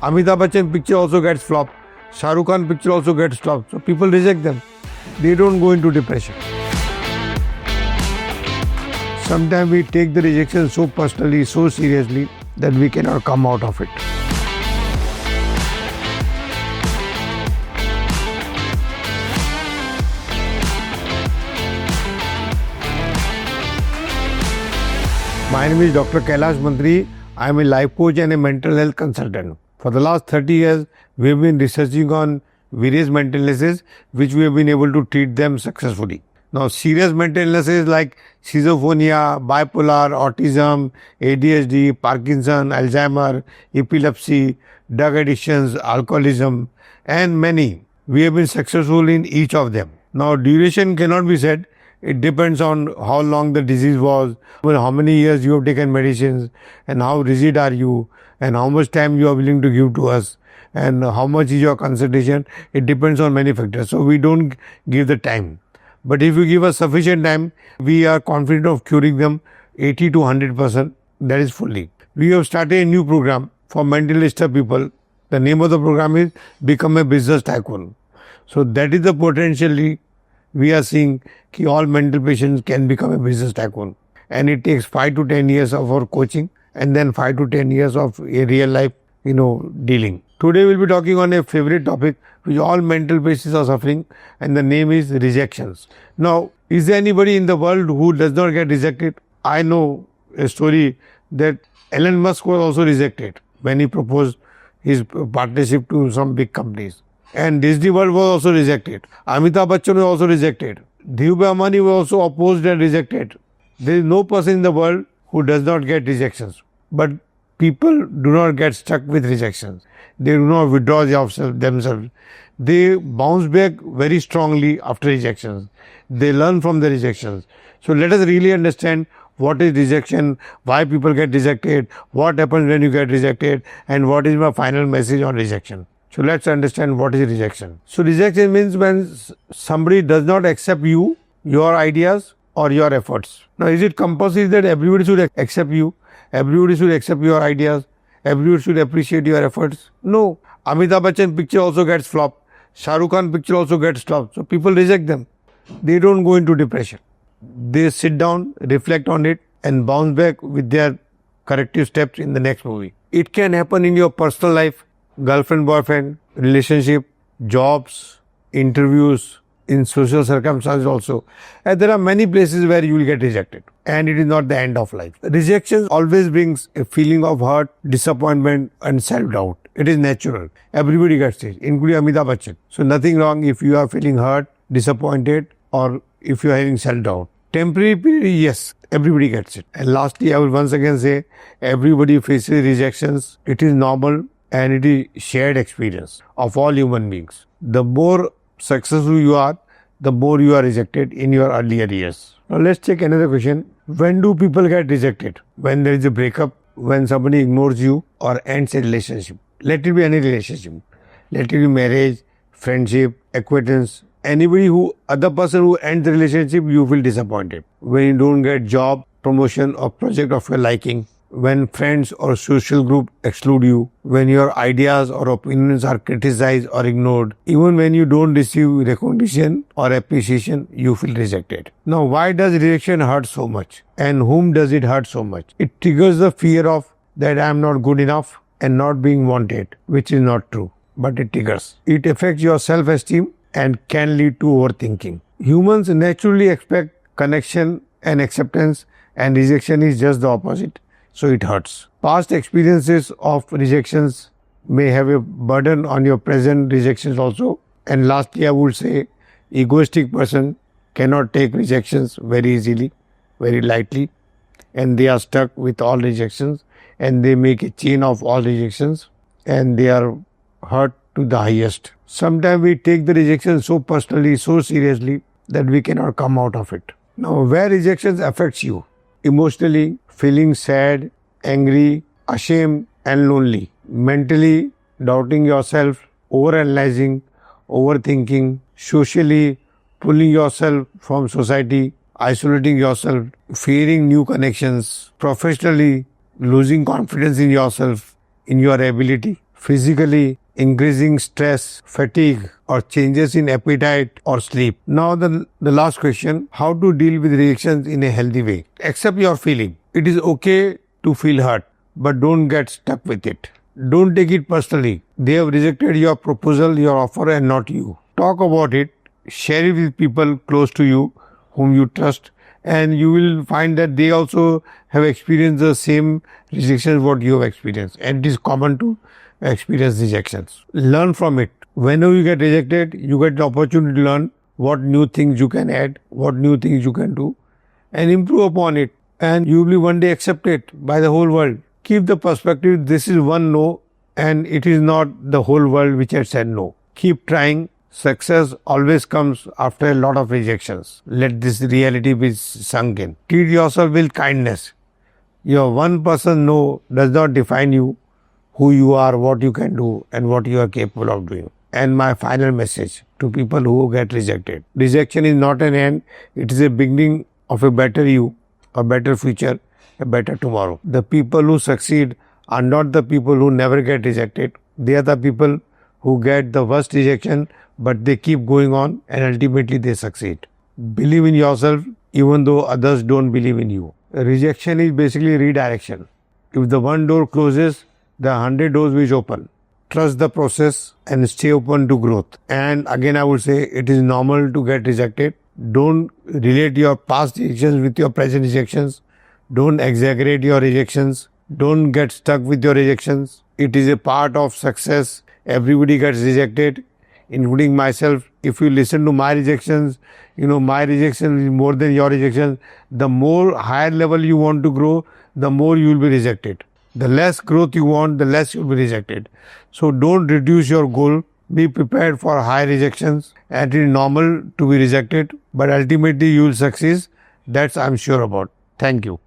Amitabh Bachchan picture also gets flopped. Shah Rukh Khan picture also gets flopped. So people reject them. They don't go into depression. Sometimes we take the rejection so personally, so seriously that we cannot come out of it. My name is Dr. Kailash Mantry. I am a life coach and a mental health consultant. For the last 30 years, we have been researching on various mental illnesses which we have been able to treat them successfully. Now, serious mental illnesses like schizophrenia, bipolar, autism, ADHD, Parkinson, Alzheimer, epilepsy, drug addictions, alcoholism, and many. We have been successful in each of them. Now, duration cannot be said. It depends on how long the disease was, how many years you have taken medicines, and how rigid are you, and how much time you are willing to give to us, and how much is your consultation. It depends on many factors. So we don't give the time. But if you give us sufficient time, we are confident of curing them 80 to 100%. That is fully. We have started a new program for mental disturbed people. The name of the program is Become a Business Tycoon. So that is the potentially we are seeing that all mental patients can become a business tycoon. And it takes 5 to 10 years of our coaching and then 5 to 10 years of a real life, dealing. Today we'll be talking on a favorite topic which all mental patients are suffering, and the name is rejections. Now, is there anybody in the world who does not get rejected? I know a story that Elon Musk was also rejected when he proposed his partnership to some big companies. And Disney World was also rejected. Amitabh Bachchan was also rejected. Dhirubhai Ambani was also opposed and rejected. There is no person in the world who does not get rejections. But people do not get stuck with rejections. They do not withdraw themselves. They bounce back very strongly after rejections. They learn from the rejections. So let us really understand what is rejection, why people get rejected, what happens when you get rejected, and what is my final message on rejection. So let's understand what is rejection. So rejection means when somebody does not accept you, your ideas or your efforts. Now, is it compulsory that everybody should accept you? Everybody should accept your ideas? Everybody should appreciate your efforts? No. Amitabh Bachchan picture also gets flopped. Shah Rukh Khan picture also gets flopped. So people reject them. They don't go into depression. They sit down, reflect on it and bounce back with their corrective steps in the next movie. It can happen in your personal life. Girlfriend, boyfriend, relationship, jobs, interviews, in social circumstances also. And there are many places where you will get rejected. And it is not the end of life. Rejection always brings a feeling of hurt, disappointment and self-doubt. It is natural. Everybody gets it, including Amitabh Bachchan. So nothing wrong if you are feeling hurt, disappointed or if you are having self-doubt. Temporary period, yes, everybody gets it. And lastly, I will once again say, everybody faces rejections. It is normal. And it is shared experience of all human beings. The more successful you are, the more you are rejected in your earlier years. Now let's take another question. When do people get rejected? When there is a breakup, when somebody ignores you or ends a relationship. Let it be any relationship. Let it be marriage, friendship, acquaintance. Other person who ends the relationship, you feel disappointed. When you don't get job, promotion or project of your liking. When friends or social group exclude you, when your ideas or opinions are criticized or ignored, even when you don't receive recognition or appreciation, you feel rejected. Now, why does rejection hurt so much? And whom does it hurt so much? It triggers the fear of that I am not good enough and not being wanted, which is not true, but it triggers. It affects your self-esteem and can lead to overthinking. Humans naturally expect connection and acceptance, and rejection is just the opposite. So it hurts. Past experiences of rejections may have a burden on your present rejections also. And lastly, I would say, egoistic person cannot take rejections very easily, very lightly. And they are stuck with all rejections. And they make a chain of all rejections. And they are hurt to the highest. Sometimes we take the rejection so personally, so seriously, that we cannot come out of it. Now, where rejections affects you? Emotionally, feeling sad, angry, ashamed and lonely. Mentally, doubting yourself, overanalyzing, overthinking. Socially, pulling yourself from society, isolating yourself, fearing new connections. Professionally, losing confidence in yourself, in your ability. physically, increasing stress, fatigue, or changes in appetite or sleep. Now the last question, how to deal with rejections in a healthy way? Accept your feeling. It is okay to feel hurt, but don't get stuck with it. Don't take it personally. They have rejected your proposal, your offer, and not you. Talk about it. Share it with people close to you whom you trust, and you will find that they also have experienced the same rejections what you have experienced, and it is common to experience rejections. Learn from it. Whenever you get rejected, you get the opportunity to learn what new things you can add, what new things you can do, and improve upon it, and you will be one day accepted by the whole world. Keep the perspective, this is one no, and it is not the whole world which has said no. Keep trying. Success always comes after a lot of rejections. Let this reality be sunk in. Treat yourself with kindness. Your one person no does not define you, who you are, what you can do, and what you are capable of doing. And my final message to people who get rejected. Rejection is not an end. It is a beginning of a better you, a better future, a better tomorrow. The people who succeed are not the people who never get rejected. They are the people who get the worst rejection, but they keep going on and ultimately they succeed. Believe in yourself even though others don't believe in you. Rejection is basically redirection. If the one door closes, the 100 doors will open. Trust the process and stay open to growth. And again, I would say it is normal to get rejected. Don't relate your past rejections with your present rejections. Don't exaggerate your rejections. Don't get stuck with your rejections. It is a part of success. Everybody gets rejected, including myself. If you listen to my rejections, my rejection is more than your rejection. The more higher level you want to grow, the more you will be rejected. The less growth you want, the less you will be rejected. So don't reduce your goal. Be prepared for high rejections. And it is normal to be rejected, but ultimately you will succeed. That's I'm sure about. Thank you.